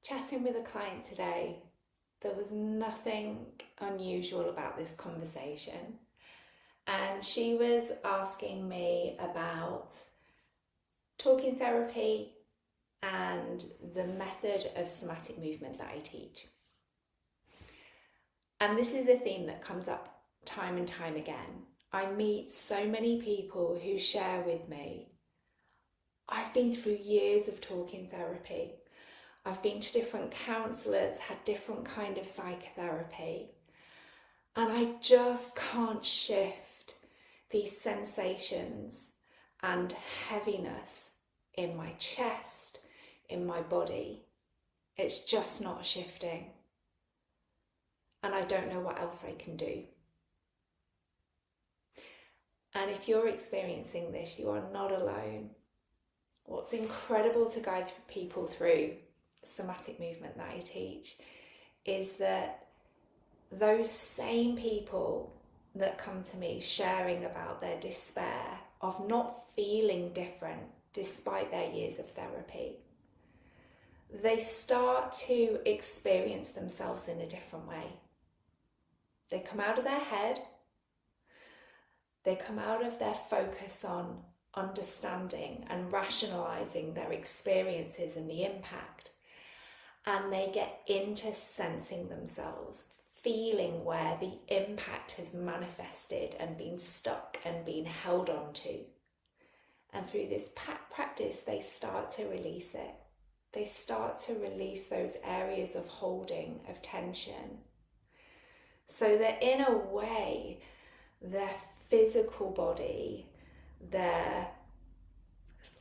chatting with a client today. There was nothing unusual about this conversation. And she was asking me about talking therapy and the method of somatic movement that I teach. And this is a theme that comes up time and time again. I meet so many people who share with me, I've been through years of talking therapy. I've been to different counsellors, had different kind of psychotherapy, and I just can't shift these sensations and heaviness in my chest, in my body. It's just not shifting. And I don't know what else I can do. And if you're experiencing this, you are not alone. What's incredible to guide people through somatic movement that I teach is that those same people that come to me sharing about their despair of not feeling different despite their years of therapy, they start to experience themselves in a different way. They come out of their head, they come out of their focus on understanding and rationalizing their experiences and the impact, and they get into sensing themselves, feeling where the impact has manifested and been stuck and been held on to. And through this practice, they start to release it. They start to release those areas of holding, of tension, so that in a way, their physical body, their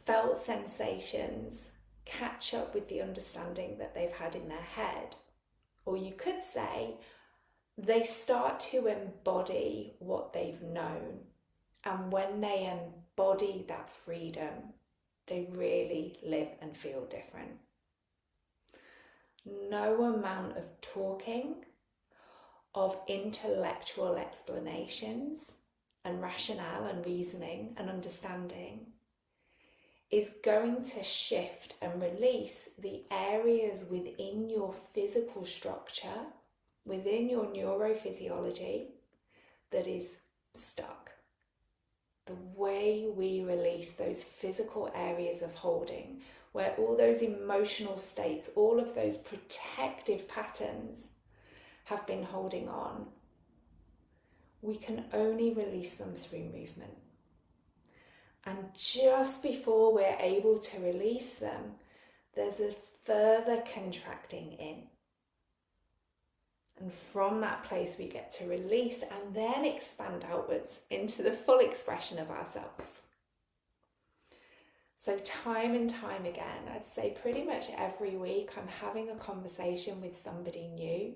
felt sensations catch up with the understanding that they've had in their head. Or you could say they start to embody what they've known. And when they embody that freedom, they really live and feel different. No amount of talking, of intellectual explanations and rationale and reasoning and understanding is going to shift and release the areas within your physical structure, within your neurophysiology that is stuck. The way we release those physical areas of holding, where all those emotional states, all of those protective patterns have been holding on, we can only release them through movement. And just before we're able to release them, there's a further contracting in. And from that place, we get to release and then expand outwards into the full expression of ourselves. So time and time again, I'd say pretty much every week, I'm having a conversation with somebody new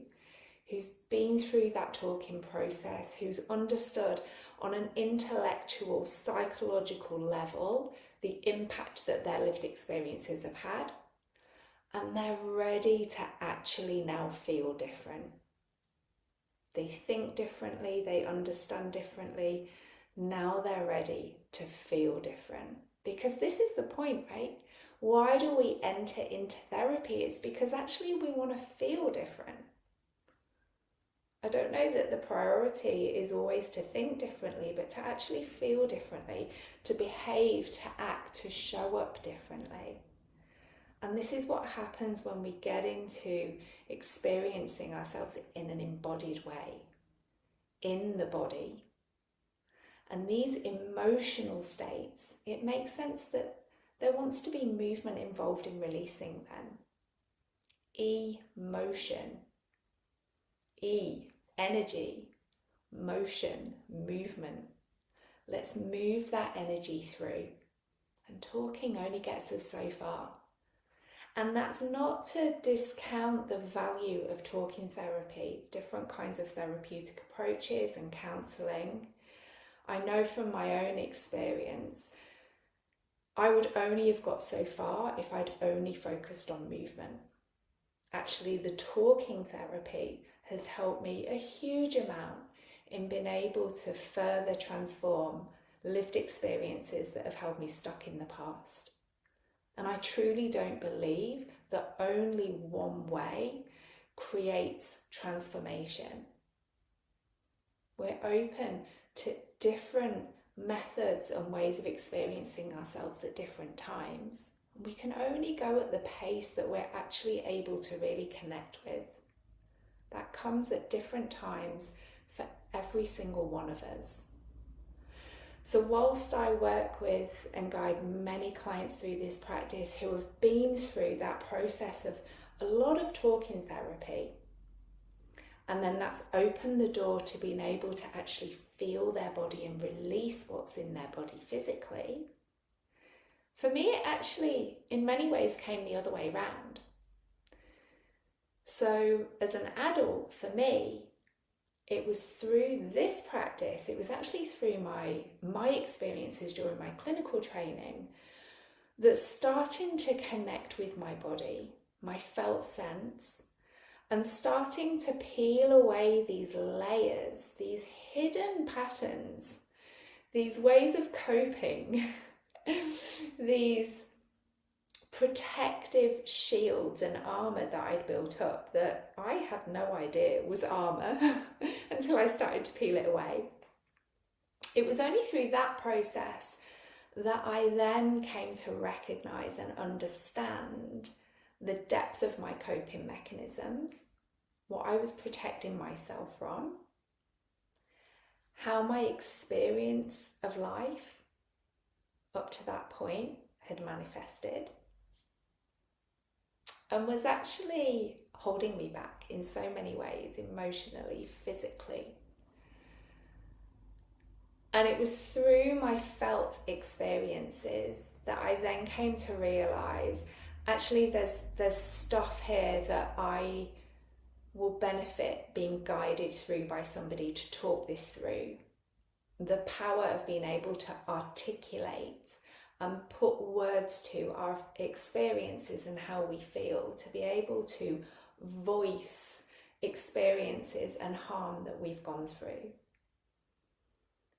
who's been through that talking process, who's understood on an intellectual, psychological level the impact that their lived experiences have had, and they're ready to actually now feel different. They think differently, they understand differently. Now they're ready to feel different. Because this is the point, right? Why do we enter into therapy? It's because actually we want to feel different. I don't know that the priority is always to think differently, but to actually feel differently, to behave, to act, to show up differently. And this is what happens when we get into experiencing ourselves in an embodied way, in the body. And these emotional states, it makes sense that there wants to be movement involved in releasing them. Emotion. Energy, motion, movement. Let's move that energy through. And talking only gets us so far. And that's not to discount the value of talking therapy, different kinds of therapeutic approaches and counselling. I know from my own experience, I would only have got so far if I'd only focused on movement. Actually, the talking therapy has helped me a huge amount in being able to further transform lived experiences that have held me stuck in the past. And I truly don't believe that only one way creates transformation. We're open to different methods and ways of experiencing ourselves at different times. We can only go at the pace that we're actually able to really connect with. That comes at different times for every single one of us. So whilst I work with and guide many clients through this practice who have been through that process of a lot of talking therapy, and then that's opened the door to being able to actually feel their body and release what's in their body physically, for me it actually in many ways came the other way round. So as an adult, for me, it was through this practice, it was actually through my experiences during my clinical training, that starting to connect with my body, my felt sense, and starting to peel away these layers, these hidden patterns, these ways of coping, these protective shields and armour that I'd built up that I had no idea was armour until I started to peel it away. It was only through that process that I then came to recognise and understand the depth of my coping mechanisms, what I was protecting myself from, how my experience of life up to that point had manifested, and was actually holding me back in so many ways, emotionally, physically. And it was through my felt experiences that I then came to realise, actually there's stuff here that I will benefit being guided through by somebody to talk this through. The power of being able to articulate and put words to our experiences and how we feel, to be able to voice experiences and harm that we've gone through,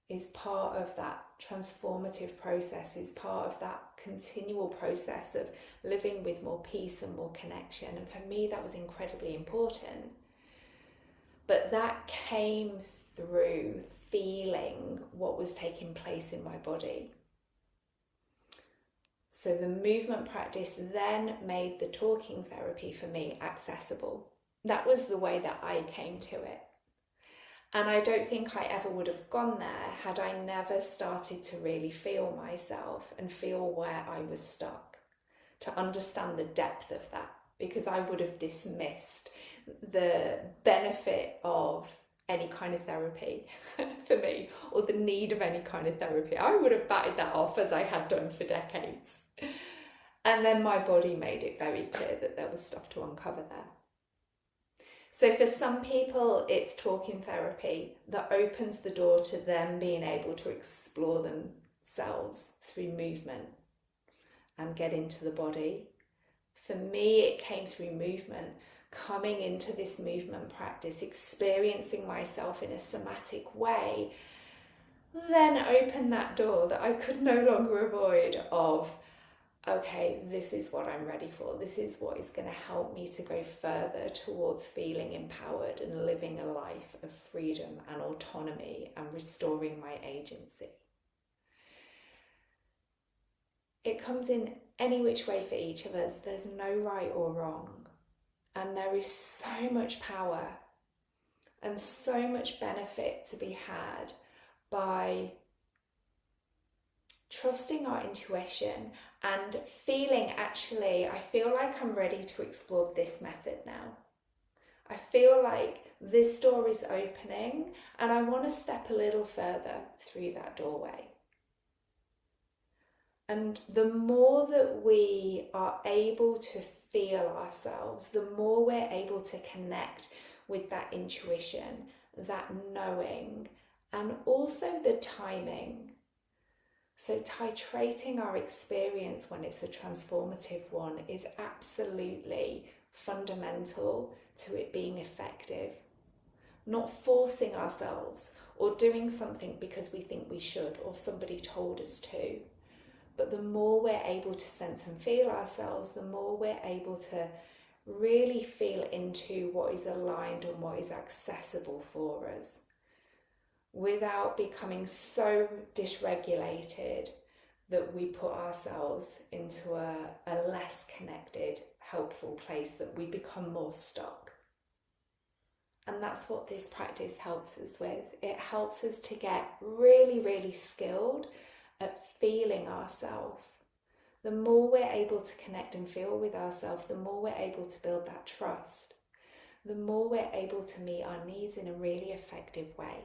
is part of that transformative process, is part of that continual process of living with more peace and more connection. And for me, that was incredibly important. But that came through feeling what was taking place in my body. So the movement practice then made the talking therapy for me accessible. That was the way that I came to it. And I don't think I ever would have gone there had I never started to really feel myself and feel where I was stuck, to understand the depth of that, because I would have dismissed the benefit of any kind of therapy for me, or the need of any kind of therapy. I would have batted that off, as I had done for decades. And then my body made it very clear that there was stuff to uncover there. So for some people, it's talking therapy that opens the door to them being able to explore themselves through movement and get into the body. For me, it came through movement, coming into this movement practice, experiencing myself in a somatic way, then opened that door that I could no longer avoid of, okay, this is what I'm ready for. This is what is going to help me to go further towards feeling empowered and living a life of freedom and autonomy and restoring my agency. It comes in any which way for each of us. There's no right or wrong. And there is so much power and so much benefit to be had by trusting our intuition and feeling, actually, I feel like I'm ready to explore this method now. I feel like this door is opening and I want to step a little further through that doorway. And the more that we are able to feel ourselves, the more we're able to connect with that intuition, that knowing, and also the timing. So titrating our experience when it's a transformative one is absolutely fundamental to it being effective. Not forcing ourselves or doing something because we think we should or somebody told us to, But the more we're able to sense and feel ourselves, the more we're able to really feel into what is aligned and what is accessible for us, without becoming so dysregulated that we put ourselves into a less connected, helpful place, that we become more stuck. And that's what this practice helps us with. It helps us to get really, really skilled at feeling ourselves. The more we're able to connect and feel with ourselves, the more we're able to build that trust, the more we're able to meet our needs in a really effective way.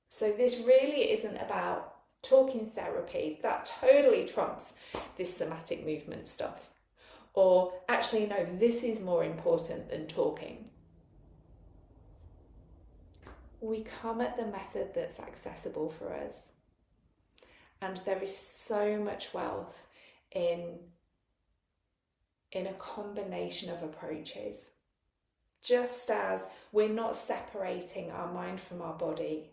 So this really isn't about talking therapy. That totally trumps this somatic movement stuff. Or actually, no, this is more important than talking. We come at the method that's accessible for us. And there is so much wealth in a combination of approaches. Just as we're not separating our mind from our body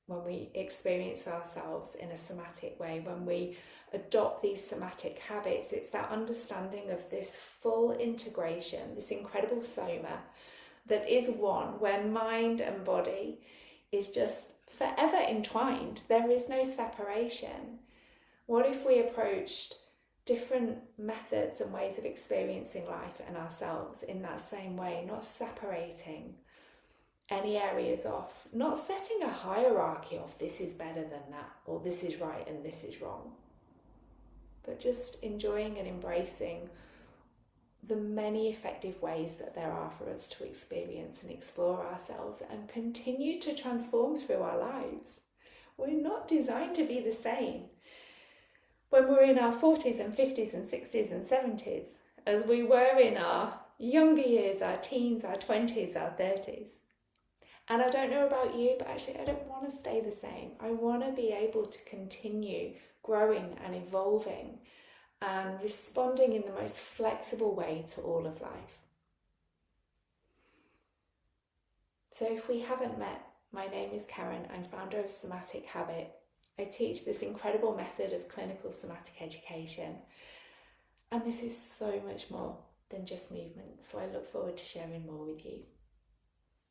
when we experience ourselves in a somatic way, when we adopt these somatic habits, it's that understanding of this full integration, this incredible soma that is one, where mind and body is just forever entwined. There is no separation. What if we approached different methods and ways of experiencing life and ourselves in that same way, not separating any areas off, not setting a hierarchy of this is better than that, or this is right and this is wrong, but just enjoying and embracing the many effective ways that there are for us to experience and explore ourselves and continue to transform through our lives. We're not designed to be the same when we're in our 40s and 50s and 60s and 70s as we were in our younger years, our teens, our 20s, our 30s. And I don't know about you, but actually I don't want to stay the same. I want to be able to continue growing and evolving and responding in the most flexible way to all of life. So if we haven't met, my name is Karen. I'm founder of Somatic Habit. I teach this incredible method of clinical somatic education. And this is so much more than just movement. So I look forward to sharing more with you.